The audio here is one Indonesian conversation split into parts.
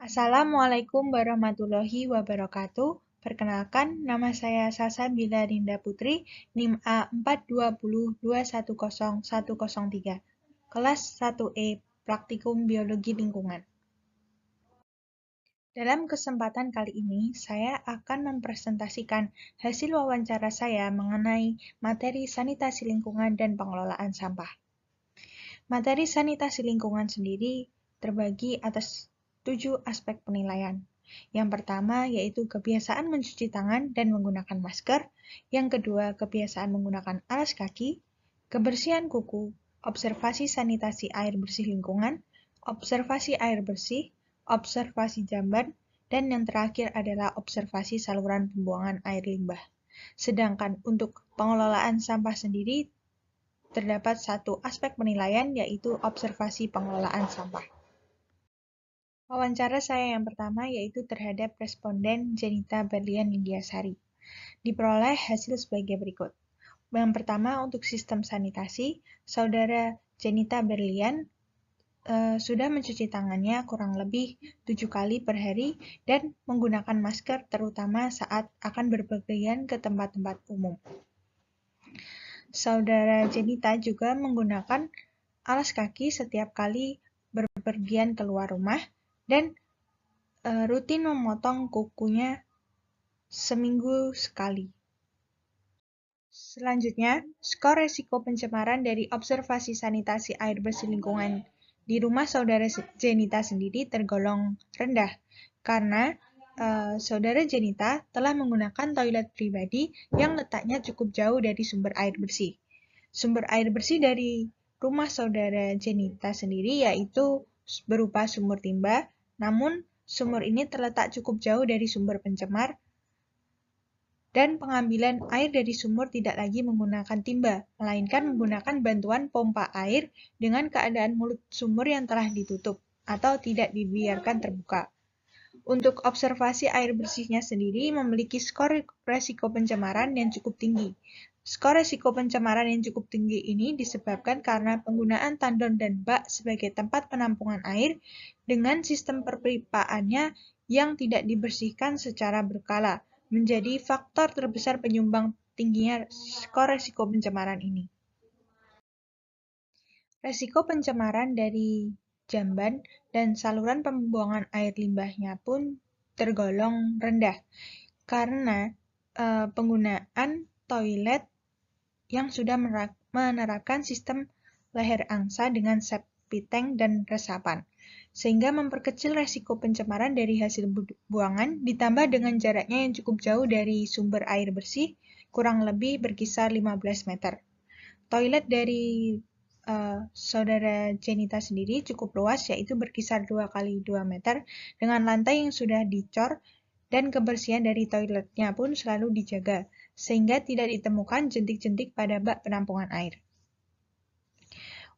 Assalamualaikum warahmatullahi wabarakatuh. Perkenalkan, nama saya Sasa Bila Dinda Putri, NIM A 420210103, kelas 1E, Praktikum Biologi Lingkungan. Dalam kesempatan kali ini, saya akan mempresentasikan hasil wawancara saya mengenai materi sanitasi lingkungan dan pengelolaan sampah. Materi sanitasi lingkungan sendiri terbagi atas 7 aspek penilaian. Yang pertama yaitu kebiasaan mencuci tangan dan menggunakan masker. Yang kedua, kebiasaan menggunakan alas kaki, kebersihan kuku, observasi sanitasi air bersih lingkungan, observasi air bersih, observasi jamban, dan yang terakhir adalah observasi saluran pembuangan air limbah. Sedangkan untuk pengelolaan sampah sendiri terdapat satu aspek penilaian yaitu observasi pengelolaan sampah. Wawancara saya yang pertama yaitu terhadap responden Jenita Berlian Indiasari. Diperoleh hasil sebagai berikut. Yang pertama untuk sistem sanitasi, saudara Jenita Berlian sudah mencuci tangannya kurang lebih 7 kali per hari dan menggunakan masker terutama saat akan berpergian ke tempat-tempat umum. Saudara Jenita juga menggunakan alas kaki setiap kali berpergian keluar rumah dan rutin memotong kukunya seminggu sekali. Selanjutnya, skor resiko pencemaran dari observasi sanitasi air bersih lingkungan di rumah saudara Jenita sendiri tergolong rendah karena saudara Jenita telah menggunakan toilet pribadi yang letaknya cukup jauh dari sumber air bersih. Sumber air bersih dari rumah saudara Jenita sendiri yaitu berupa sumur timba, namun sumur ini terletak cukup jauh dari sumber pencemar dan pengambilan air dari sumur tidak lagi menggunakan timba, melainkan menggunakan bantuan pompa air dengan keadaan mulut sumur yang telah ditutup atau tidak dibiarkan terbuka. Untuk observasi air bersihnya sendiri memiliki skor resiko pencemaran yang cukup tinggi. Skor resiko pencemaran yang cukup tinggi ini disebabkan karena penggunaan tandon dan bak sebagai tempat penampungan air dengan sistem perpipaannya yang tidak dibersihkan secara berkala, menjadi faktor terbesar penyumbang tingginya skor resiko pencemaran ini. Resiko pencemaran dari jamban dan saluran pembuangan air limbahnya pun tergolong rendah karena penggunaan toilet yang sudah menerapkan sistem leher angsa dengan septic tank dan resapan, sehingga memperkecil resiko pencemaran dari hasil buangan ditambah dengan jaraknya yang cukup jauh dari sumber air bersih, kurang lebih berkisar 15 meter. Toilet dari saudara Jenita sendiri cukup luas, yaitu berkisar 2 kali 2 meter, dengan lantai yang sudah dicor dan kebersihan dari toiletnya pun selalu dijaga, sehingga tidak ditemukan jentik-jentik pada bak penampungan air.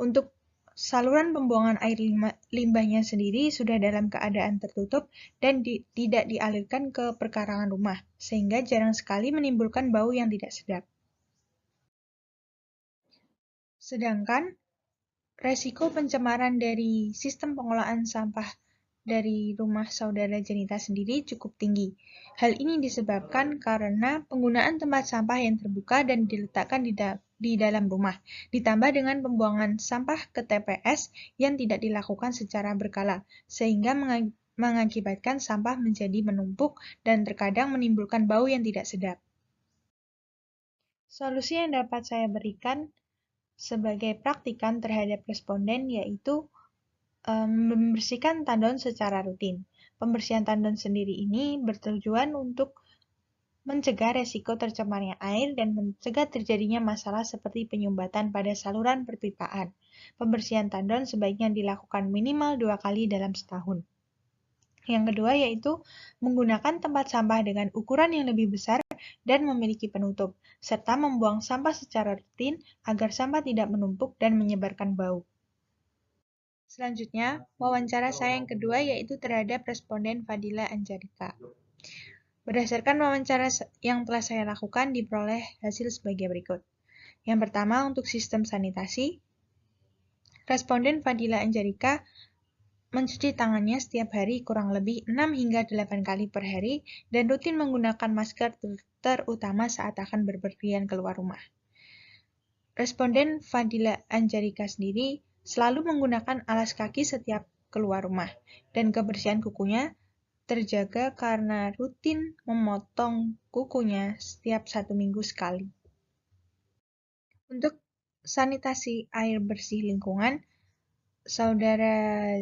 Untuk saluran pembuangan air limbahnya sendiri sudah dalam keadaan tertutup dan tidak dialirkan ke perkarangan rumah, sehingga jarang sekali menimbulkan bau yang tidak sedap. Sedangkan resiko pencemaran dari sistem pengelolaan sampah dari rumah saudara Jenita sendiri cukup tinggi. Hal ini disebabkan karena penggunaan tempat sampah yang terbuka dan diletakkan di dalam rumah, ditambah dengan pembuangan sampah ke TPS yang tidak dilakukan secara berkala, sehingga mengakibatkan sampah menjadi menumpuk dan terkadang menimbulkan bau yang tidak sedap. Solusi yang dapat saya berikan sebagai praktikan terhadap responden yaitu membersihkan tandon secara rutin. Pembersihan tandon sendiri ini bertujuan untuk mencegah resiko tercemarnya air dan mencegah terjadinya masalah seperti penyumbatan pada saluran perpipaan. Pembersihan tandon sebaiknya dilakukan minimal 2 kali dalam setahun. Yang kedua yaitu menggunakan tempat sampah dengan ukuran yang lebih besar dan memiliki penutup, serta membuang sampah secara rutin agar sampah tidak menumpuk dan menyebarkan bau. Selanjutnya, wawancara saya yang kedua yaitu terhadap responden Fadila Anjarika. Berdasarkan wawancara yang telah saya lakukan, diperoleh hasil sebagai berikut. Yang pertama, untuk sistem sanitasi, responden Fadila Anjarika mencuci tangannya setiap hari kurang lebih 6 hingga 8 kali per hari dan rutin menggunakan masker terutama saat akan berpergian keluar rumah. Responden Fadila Anjarika sendiri selalu menggunakan alas kaki setiap keluar rumah dan kebersihan kukunya terjaga karena rutin memotong kukunya setiap 1 minggu sekali. Untuk sanitasi air bersih lingkungan, Saudara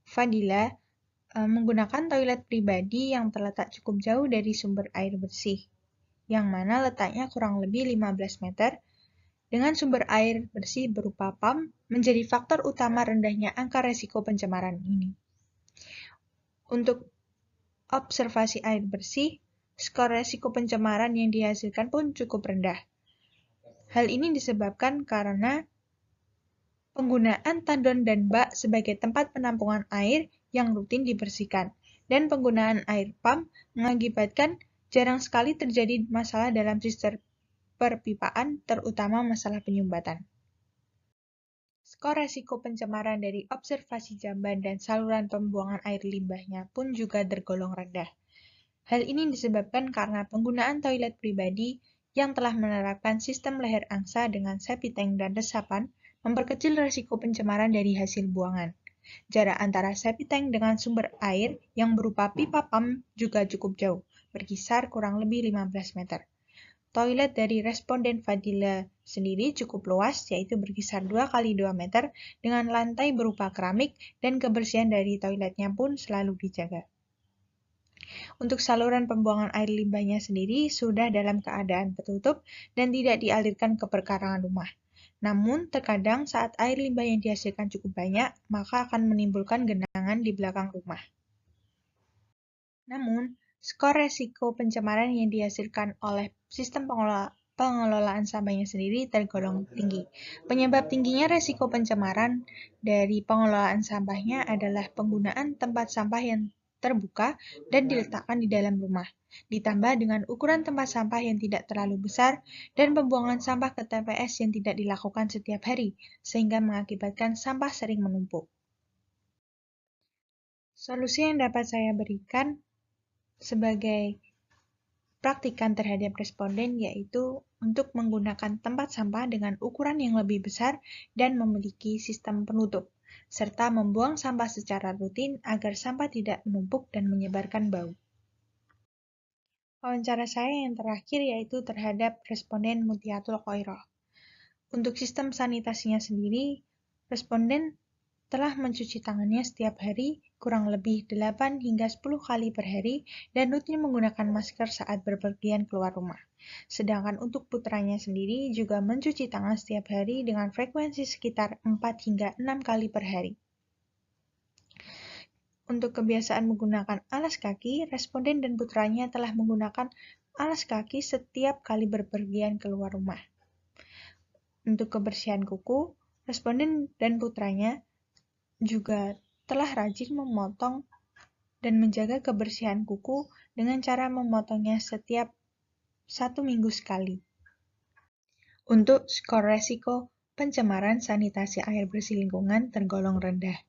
Fadila menggunakan toilet pribadi yang terletak cukup jauh dari sumber air bersih, yang mana letaknya kurang lebih 15 meter, dengan sumber air bersih berupa PAM menjadi faktor utama rendahnya angka resiko pencemaran ini. Untuk observasi air bersih, skor resiko pencemaran yang dihasilkan pun cukup rendah. Hal ini disebabkan karena penggunaan tandon dan bak sebagai tempat penampungan air yang rutin dibersihkan, dan penggunaan air PAM mengakibatkan jarang sekali terjadi masalah dalam sistem perpipaan, terutama masalah penyumbatan. Skor resiko pencemaran dari observasi jamban dan saluran pembuangan air limbahnya pun juga tergolong rendah. Hal ini disebabkan karena penggunaan toilet pribadi yang telah menerapkan sistem leher angsa dengan septic tank dan resapan memperkecil resiko pencemaran dari hasil buangan. Jarak antara septic tank dengan sumber air yang berupa pipa PAM juga cukup jauh, berkisar kurang lebih 15 meter. Toilet dari responden Fadila sendiri cukup luas, yaitu berkisar 2 kali 2 meter, dengan lantai berupa keramik dan kebersihan dari toiletnya pun selalu dijaga. Untuk saluran pembuangan air limbahnya sendiri sudah dalam keadaan tertutup dan tidak dialirkan ke perkarangan rumah. Namun, terkadang saat air limbah yang dihasilkan cukup banyak, maka akan menimbulkan genangan di belakang rumah. Namun, skor resiko pencemaran yang dihasilkan oleh sistem pengelolaan sampahnya sendiri tergolong tinggi. Penyebab tingginya resiko pencemaran dari pengelolaan sampahnya adalah penggunaan tempat sampah yang terbuka dan diletakkan di dalam rumah, ditambah dengan ukuran tempat sampah yang tidak terlalu besar dan pembuangan sampah ke TPS yang tidak dilakukan setiap hari, sehingga mengakibatkan sampah sering menumpuk. Solusi yang dapat saya berikan sebagai praktikan terhadap responden yaitu untuk menggunakan tempat sampah dengan ukuran yang lebih besar dan memiliki sistem penutup, serta membuang sampah secara rutin agar sampah tidak menumpuk dan menyebarkan bau. Wawancara saya yang terakhir yaitu terhadap responden Mutiatul Khoiroh. Untuk sistem sanitasinya sendiri, responden telah mencuci tangannya setiap hari kurang lebih 8 hingga 10 kali per hari dan rutin menggunakan masker saat berpergian keluar rumah. Sedangkan untuk putranya sendiri juga mencuci tangan setiap hari dengan frekuensi sekitar 4 hingga 6 kali per hari. Untuk kebiasaan menggunakan alas kaki, responden dan putranya telah menggunakan alas kaki setiap kali berpergian keluar rumah. Untuk kebersihan kuku, responden dan putranya juga telah rajin memotong dan menjaga kebersihan kuku dengan cara memotongnya setiap 1 minggu sekali. Untuk skor resiko pencemaran sanitasi air bersih lingkungan tergolong rendah,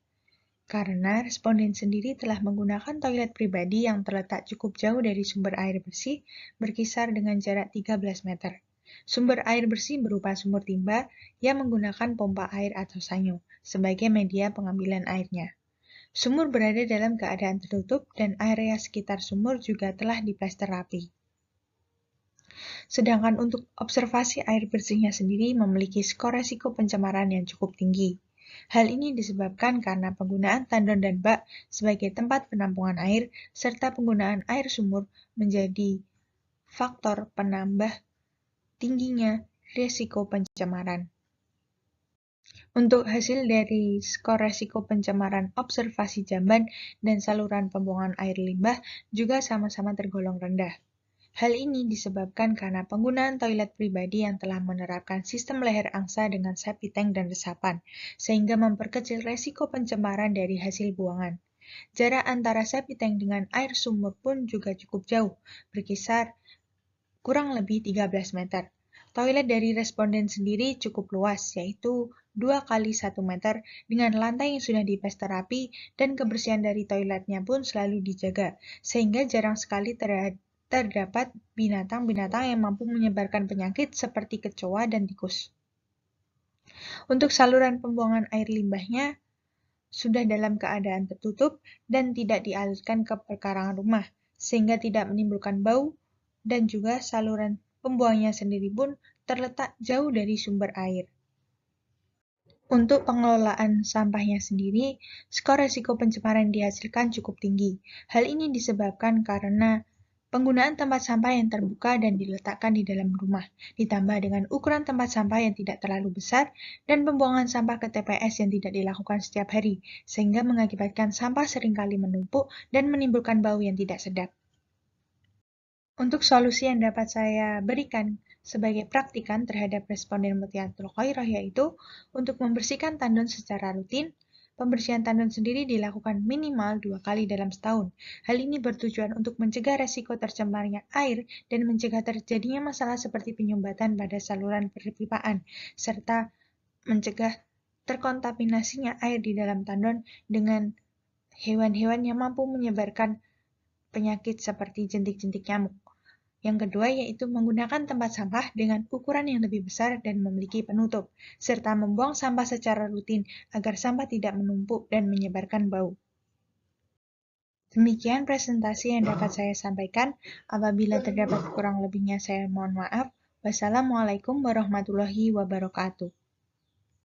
karena responden sendiri telah menggunakan toilet pribadi yang terletak cukup jauh dari sumber air bersih, berkisar dengan jarak 13 meter. Sumber air bersih berupa sumur timba yang menggunakan pompa air atau sanyo sebagai media pengambilan airnya. Sumur berada dalam keadaan tertutup dan area sekitar sumur juga telah diplester rapi. Sedangkan untuk observasi air bersihnya sendiri memiliki skor resiko pencemaran yang cukup tinggi. Hal ini disebabkan karena penggunaan tandon dan bak sebagai tempat penampungan air serta penggunaan air sumur menjadi faktor penambah tingginya risiko pencemaran. Untuk hasil dari skor resiko pencemaran observasi jamban dan saluran pembuangan air limbah juga sama-sama tergolong rendah. Hal ini disebabkan karena penggunaan toilet pribadi yang telah menerapkan sistem leher angsa dengan septic tank dan resapan, sehingga memperkecil resiko pencemaran dari hasil buangan. Jarak antara septic tank dengan air sumur pun juga cukup jauh, berkisar kurang lebih 13 meter. Toilet dari responden sendiri cukup luas, yaitu 2 kali 1 meter dengan lantai yang sudah dipes terapi dan kebersihan dari toiletnya pun selalu dijaga, sehingga jarang sekali terdapat binatang-binatang yang mampu menyebarkan penyakit seperti kecoa dan tikus. Untuk saluran pembuangan air limbahnya sudah dalam keadaan tertutup dan tidak dialirkan ke pekarangan rumah, sehingga tidak menimbulkan bau, dan juga saluran pembuangnya sendiri pun terletak jauh dari sumber air. Untuk pengelolaan sampahnya sendiri, skor resiko pencemaran dihasilkan cukup tinggi. Hal ini disebabkan karena penggunaan tempat sampah yang terbuka dan diletakkan di dalam rumah, ditambah dengan ukuran tempat sampah yang tidak terlalu besar dan pembuangan sampah ke TPS yang tidak dilakukan setiap hari, sehingga mengakibatkan sampah seringkali menumpuk dan menimbulkan bau yang tidak sedap. Untuk solusi yang dapat saya berikan sebagai praktikan terhadap responden Mutiaratul Khairah yaitu untuk membersihkan tandon secara rutin. Pembersihan tandon sendiri dilakukan minimal 2 kali dalam setahun. Hal ini bertujuan untuk mencegah resiko tercemarnya air dan mencegah terjadinya masalah seperti penyumbatan pada saluran perpipaan, serta mencegah terkontaminasinya air di dalam tandon dengan hewan-hewan yang mampu menyebarkan penyakit seperti jentik-jentik nyamuk. Yang kedua yaitu menggunakan tempat sampah dengan ukuran yang lebih besar dan memiliki penutup, serta membuang sampah secara rutin agar sampah tidak menumpuk dan menyebarkan bau. Demikian presentasi yang dapat saya sampaikan. Apabila terdapat kurang lebihnya saya mohon maaf. Wassalamualaikum warahmatullahi wabarakatuh.